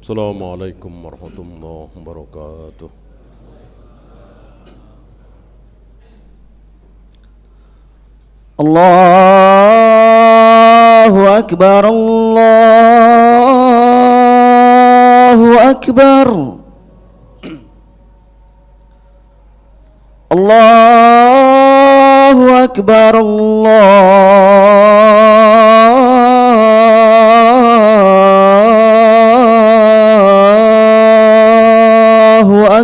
Assalamualaikum warahmatullahi wabarakatuh. Allahu Akbar, Allahu Akbar, Allahu Akbar, Allahu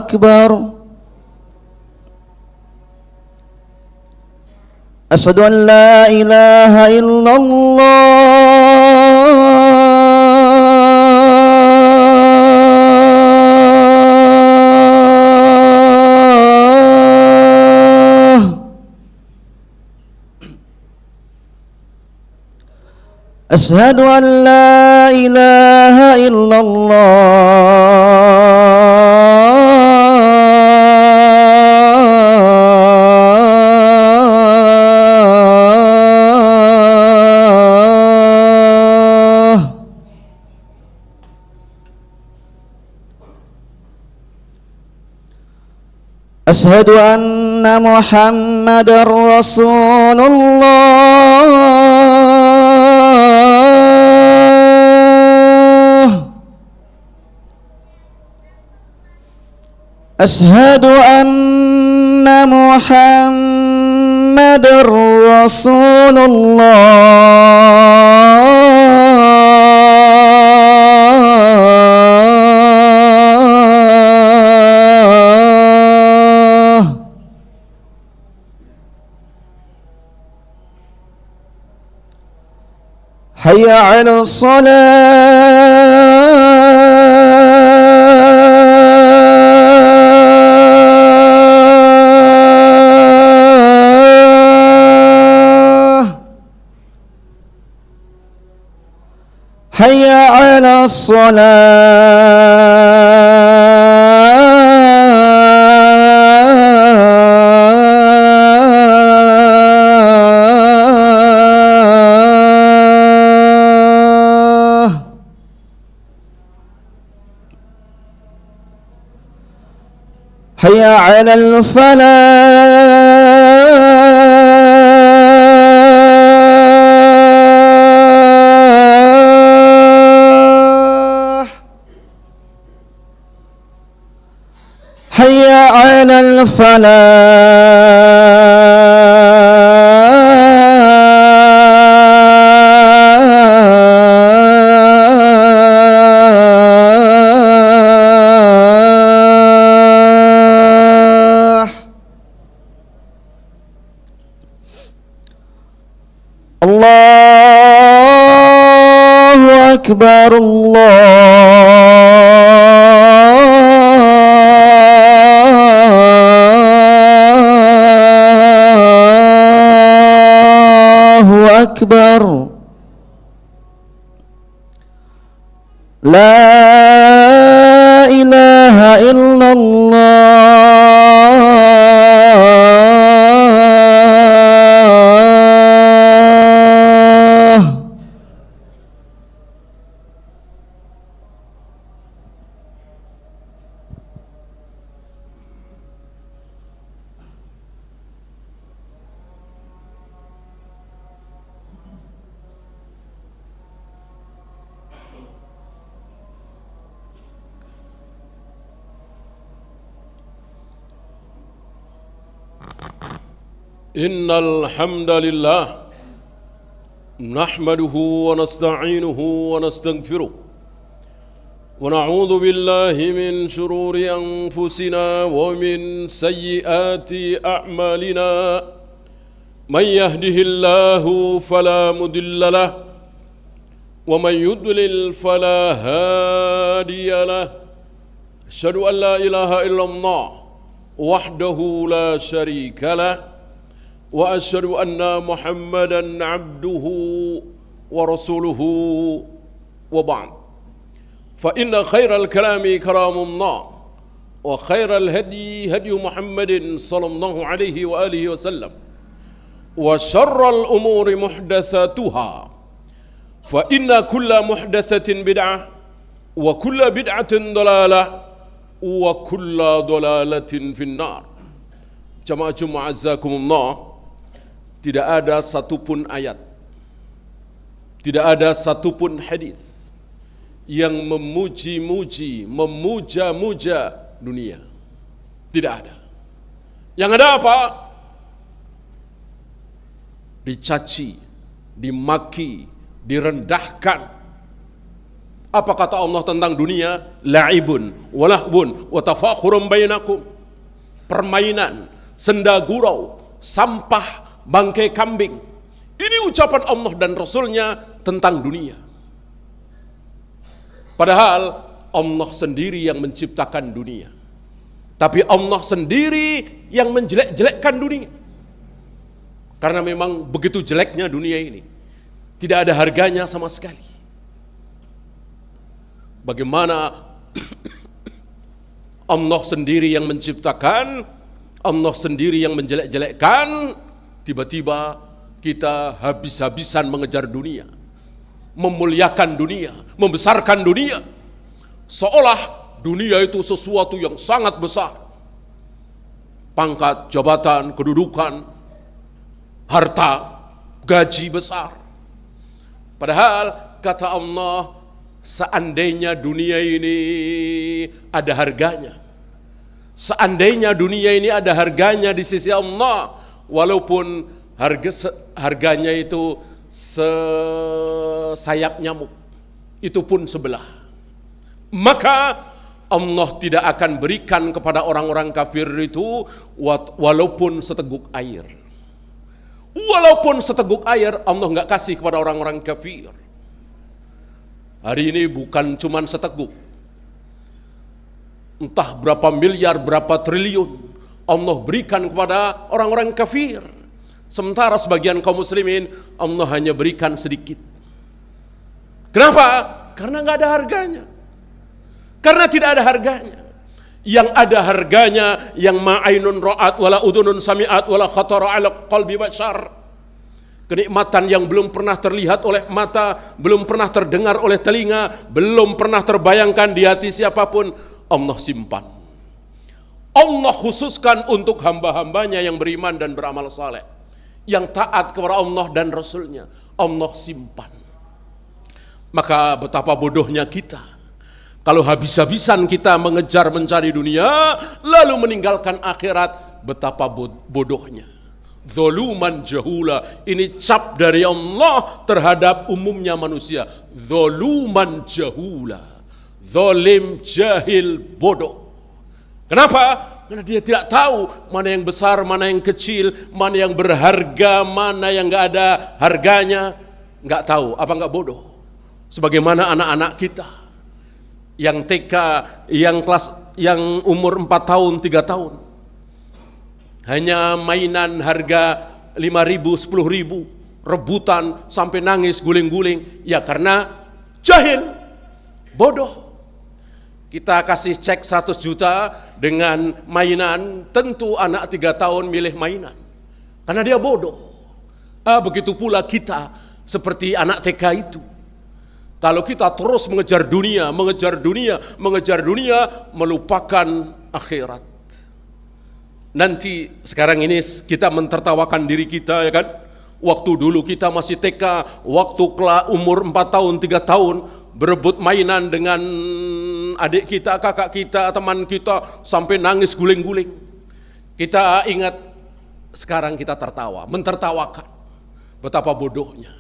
Akbar. Asyhadu an la ilaha illallah. Asyhadu an la ilaha illallah. Asyhadu anna Muhammadar Rasulullah. Asyhadu anna Muhammadar Rasulullah. Hayya 'ala shalah. Hayya 'ala shalah. Hayya 'alal falah. Hayya 'alal falah. Allahu Akbar, Allahu Akbar. La ilaha illallah. إن الحمد لله نحمده ونستعينه ونستغفره ونعوذ بالله من شرور أنفسنا ومن سيئات أعمالنا. من يهده الله فلا مضل له ومن يضلل فلا هادي له. أشهد أن لا إله إلا الله وحده لا شريك له وأشهد أن محمدًا عبده ورسوله وبعد. فإن خير الكلام كلام الله وخير الهدي هدي محمد صلى الله عليه وآله وسلم وشر الأمور محدثاتها فإن كل محدثة بدعة wa kulla bid'atin dalalah wa kulla dalalatin finnar. Jamaah Jumat azakumullah, tidak ada satupun ayat, tidak ada satupun hadis yang memuji-muji, memuja-muja dunia. Tidak ada. Yang ada apa? Dicaci, dimaki, direndahkan. Apa kata Allah tentang dunia? La'ibun, walahbun, watafakhurun bainakum. Permainan, senda gurau, sampah, bangkai kambing. Ini ucapan Allah dan Rasulnya tentang dunia. Padahal Allah sendiri yang menciptakan dunia. Tapi Allah sendiri yang menjelek-jelekkan dunia. Karena memang begitu jeleknya dunia ini. Tidak ada harganya sama sekali. Bagaimana Allah sendiri yang menciptakan, Allah sendiri yang menjelek-jelekkan, tiba-tiba kita habis-habisan mengejar dunia, memuliakan dunia, membesarkan dunia, seolah dunia itu sesuatu yang sangat besar. Pangkat, jabatan, kedudukan, harta, gaji besar. Padahal kata Allah, seandainya dunia ini ada harganya, seandainya dunia ini ada harganya di sisi Allah, walaupun harganya itu sayap nyamuk, itu pun sebelah, maka Allah tidak akan berikan kepada orang-orang kafir itu walaupun seteguk air. Walaupun seteguk air Allah nggak kasih kepada orang-orang kafir. Hari ini bukan cuma seteguk, entah berapa miliar, berapa triliun Allah berikan kepada orang-orang kafir. Sementara sebagian kaum muslimin Allah hanya berikan sedikit. Kenapa? Karena nggak ada harganya. Karena tidak ada harganya. Yang ada harganya yang ma'ainun ra'at wala udunun sami'at wala khatara ala qalbi bashar. Kenikmatan yang belum pernah terlihat oleh mata, belum pernah terdengar oleh telinga, belum pernah terbayangkan di hati siapapun, Allah simpan. Allah khususkan untuk hamba-hambanya yang beriman dan beramal saleh, yang taat kepada Allah dan Rasulnya, Allah simpan. Maka betapa bodohnya kita kalau habis-habisan kita mengejar mencari dunia, lalu meninggalkan akhirat. Betapa bodohnya. Zoluman jahula, ini cap dari Allah terhadap umumnya manusia. Zoluman jahula, zolim, jahil, bodoh. Kenapa? Karena dia tidak tahu mana yang besar, mana yang kecil, mana yang berharga, mana yang nggak ada harganya. Nggak tahu, apa nggak bodoh? Sebagaimana anak-anak kita yang TK, yang umur 4 tahun, 3 tahun. Hanya mainan harga 5.000, 10.000, rebutan sampai nangis guling-guling, ya karena jahil, bodoh. Kita kasih cek 100 juta dengan mainan, tentu anak 3 tahun milih mainan karena dia bodoh. Begitu pula kita seperti anak TK itu. Kalau kita terus mengejar dunia, melupakan akhirat. Nanti sekarang ini kita mentertawakan diri kita, ya kan? Waktu dulu kita masih TK, waktu umur 4 tahun, 3 tahun, berebut mainan dengan adik kita, kakak kita, teman kita, sampai nangis guling-guling. Kita ingat, sekarang kita tertawa, mentertawakan. Betapa bodohnya.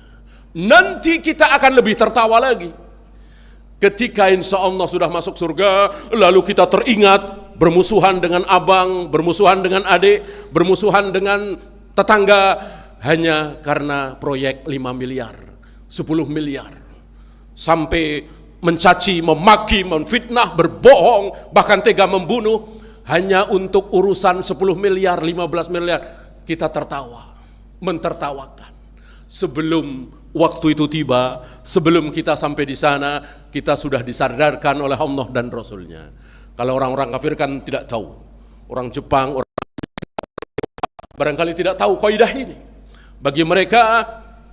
Nanti kita akan lebih tertawa lagi. Ketika insya Allah sudah masuk surga, lalu kita teringat bermusuhan dengan abang, bermusuhan dengan adik, bermusuhan dengan tetangga, hanya karena proyek 5 miliar, 10 miliar. Sampai mencaci, memaki, menfitnah, berbohong, bahkan tega membunuh, hanya untuk urusan 10 miliar, 15 miliar. Kita tertawa, mentertawakan. Sebelum waktu itu tiba, sebelum kita sampai di sana, kita sudah disadarkan oleh Allah dan Rasulnya. Kalau orang-orang kafir kan tidak tahu. Orang Jepang, orang barangkali tidak tahu kaidah ini. Bagi mereka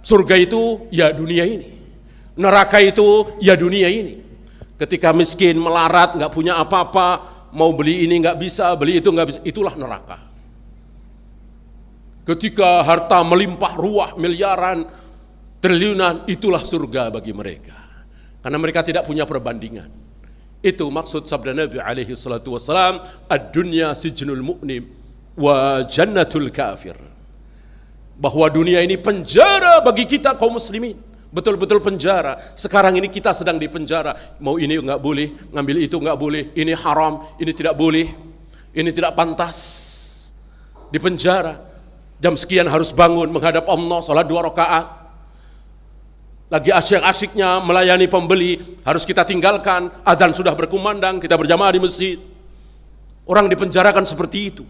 surga itu ya dunia ini, neraka itu ya dunia ini. Ketika miskin, melarat, nggak punya apa-apa, mau beli ini nggak bisa, beli itu nggak bisa, itulah neraka. Ketika harta melimpah ruah, miliaran, triliunan, itulah surga bagi mereka. Karena mereka tidak punya perbandingan. Itu maksud sabda Nabi alaihi salatu wassalam, ad-dunya sijnul mu'min wa jannatul kafir. Bahwa dunia ini penjara bagi kita kaum muslimin. Betul-betul penjara. Sekarang ini kita sedang di penjara. Mau ini nggak boleh, ngambil itu nggak boleh, ini haram, ini tidak boleh, ini tidak pantas. Di penjara. Jam sekian harus bangun menghadap Allah, sholat 2 rakaat. Lagi asyik-asyiknya melayani pembeli, harus kita tinggalkan. Adzan sudah berkumandang, kita berjamaah di masjid. Orang dipenjarakan seperti itu.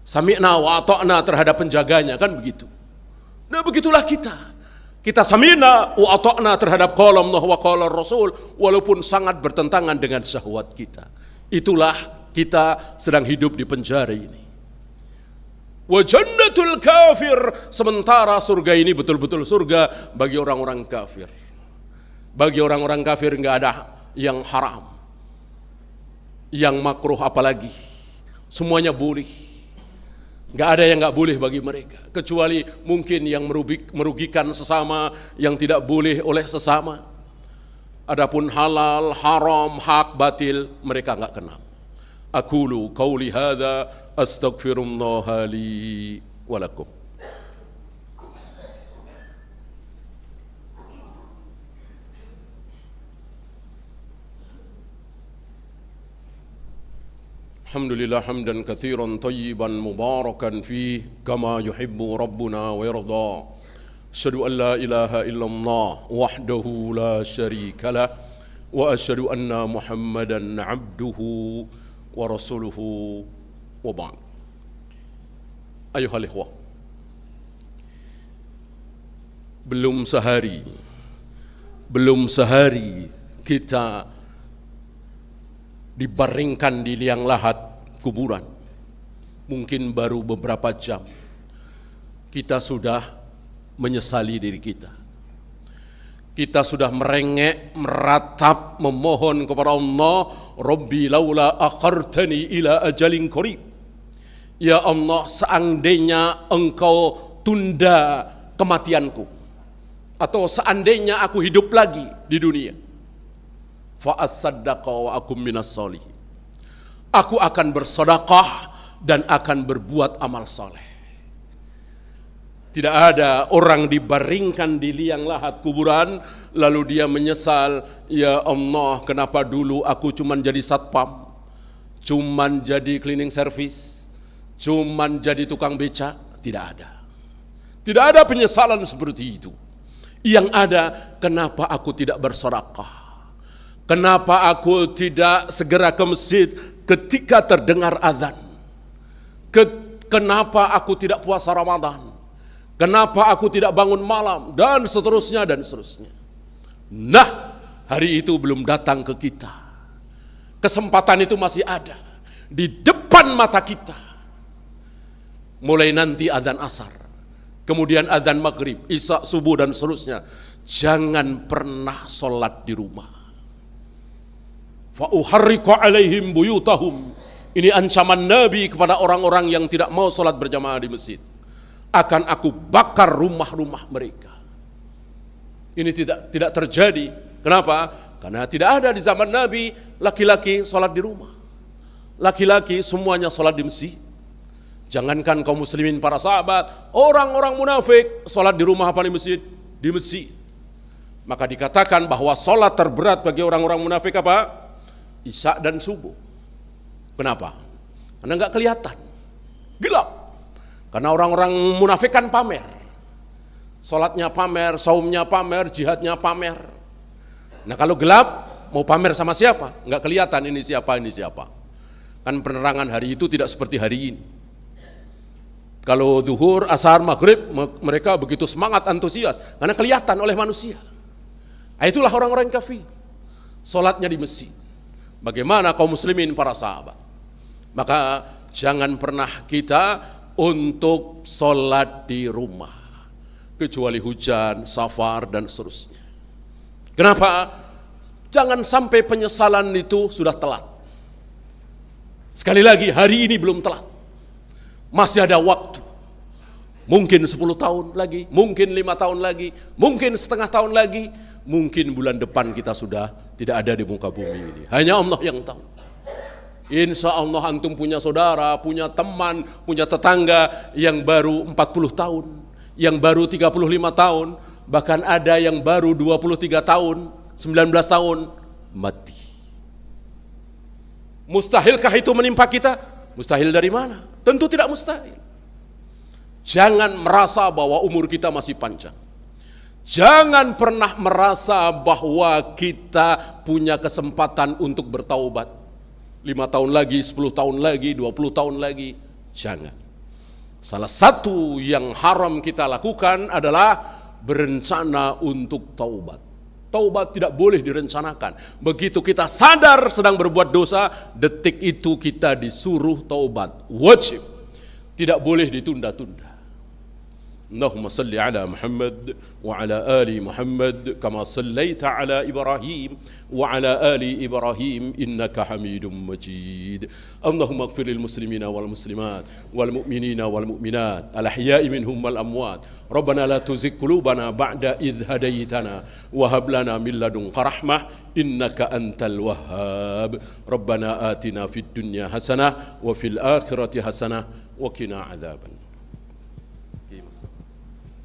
Sami'na wa ata'na terhadap penjaganya, kan begitu. Nah begitulah kita. Kita sami'na wa ata'na terhadap qala Allah wa qala Rasul, walaupun sangat bertentangan dengan syahwat kita. Itulah kita sedang hidup di penjara ini. Wa jannatul kafir, sementara surga ini betul-betul surga bagi orang-orang kafir. Bagi orang-orang kafir enggak ada yang haram, yang makruh apalagi. Semuanya boleh. Enggak ada yang enggak boleh bagi mereka, kecuali mungkin yang merugikan sesama, yang tidak boleh oleh sesama. Adapun halal, haram, hak, batil, mereka enggak kenal. Aqulu qauli hadza astaghfirullah li wa lakum. Alhamdulillah hamdan katsiran thayyiban mubarakan fih kama yuhibbu rabbuna wa yarda. Asyhadu an la ilaha illallah wahdahu la syarika lah wa asyhadu anna Muhammadan abduhu wa rasuluhu wa ba'd. Ayuhal ikhwah, belum sehari kita dibaringkan di liang lahat kuburan. Mungkin baru beberapa jam kita sudah menyesali diri kita. Kita sudah merengek, meratap, memohon kepada Allah, Rabbi laula akhartani ila ajalin qarib. Ya Allah, seandainya engkau tunda kematianku, atau seandainya aku hidup lagi di dunia, fa asaddaqa wa akum minas sholihin, aku akan bersedekah dan akan berbuat amal saleh. Tidak ada orang dibaringkan di liang lahat kuburan lalu dia menyesal, ya Allah, kenapa dulu aku cuman jadi satpam, cuman jadi cleaning service, cuman jadi tukang beca. Tidak ada penyesalan seperti itu. Yang ada, kenapa aku tidak bersedekah, kenapa aku tidak segera ke masjid ketika terdengar azan, kenapa aku tidak puasa Ramadan, kenapa aku tidak bangun malam, dan seterusnya dan seterusnya. Nah, hari itu belum datang ke kita. Kesempatan itu masih ada di depan mata kita. Mulai nanti azan asar, kemudian azan maghrib, isya, subuh dan seterusnya. Jangan pernah sholat di rumah. Fa uharriqu alaihim buyutahum. Ini ancaman Nabi kepada orang-orang yang tidak mau sholat berjamaah di masjid. Akan aku bakar rumah-rumah mereka. Ini tidak terjadi. Kenapa? Karena tidak ada di zaman Nabi laki-laki sholat di rumah. Laki-laki semuanya sholat di masjid. Jangankan kaum muslimin para sahabat, orang-orang munafik sholat di rumah apa di masjid? Di masjid. Maka dikatakan bahwa sholat terberat bagi orang-orang munafik apa? Isya dan subuh. Kenapa? Karena nggak kelihatan, gelap. Karena orang-orang munafik kan pamer. Sholatnya pamer, saumnya pamer, jihadnya pamer. Nah kalau gelap, mau pamer sama siapa? Nggak kelihatan ini siapa, ini siapa. Kan penerangan hari itu tidak seperti hari ini. Kalau zuhur, asar, maghrib, mereka begitu semangat, antusias. Karena kelihatan oleh manusia. Nah, itulah orang-orang kafir. Sholatnya di masjid. Bagaimana kaum muslimin para sahabat? Maka jangan pernah kita untuk sholat di rumah, kecuali hujan, safar dan seterusnya. Kenapa? Jangan sampai penyesalan itu sudah telat. Sekali lagi, hari ini belum telat. Masih ada waktu. Mungkin 10 tahun lagi, mungkin 5 tahun lagi, mungkin setengah tahun lagi, mungkin bulan depan kita sudah tidak ada di muka bumi ini. Hanya Allah yang tahu. Insya Allah antum punya saudara, punya teman, punya tetangga yang baru 40 tahun, yang baru 35 tahun, bahkan ada yang baru 23 tahun, 19 tahun, mati. Mustahilkah itu menimpa kita? Mustahil dari mana? Tentu tidak mustahil. Jangan merasa bahwa umur kita masih panjang. Jangan pernah merasa bahwa kita punya kesempatan untuk bertaubat. 5 tahun lagi, 10 tahun lagi, 20 tahun lagi. Jangan. Salah satu yang haram kita lakukan adalah berencana untuk taubat. Taubat tidak boleh direncanakan. Begitu kita sadar sedang berbuat dosa, detik itu kita disuruh taubat. Wajib. Tidak boleh ditunda-tunda. Allahumma salli ala Muhammad wa ala ali Muhammad kama sallaita ala Ibrahim wa ala ali Ibrahim innaka Hamidum Majid. Allahumma ighfir lil muslimina wal muslimat wal mu'minina wal mu'minat al ahya'i minhum wal amwat. Rabbana la tuzigh qulubana ba'da idh hadaytana wa hab lana min ladunka rahmah innaka antal wahhab. Rabbana atina fid dunya hasanah wa fil akhirati hasanah wa qina adzaban.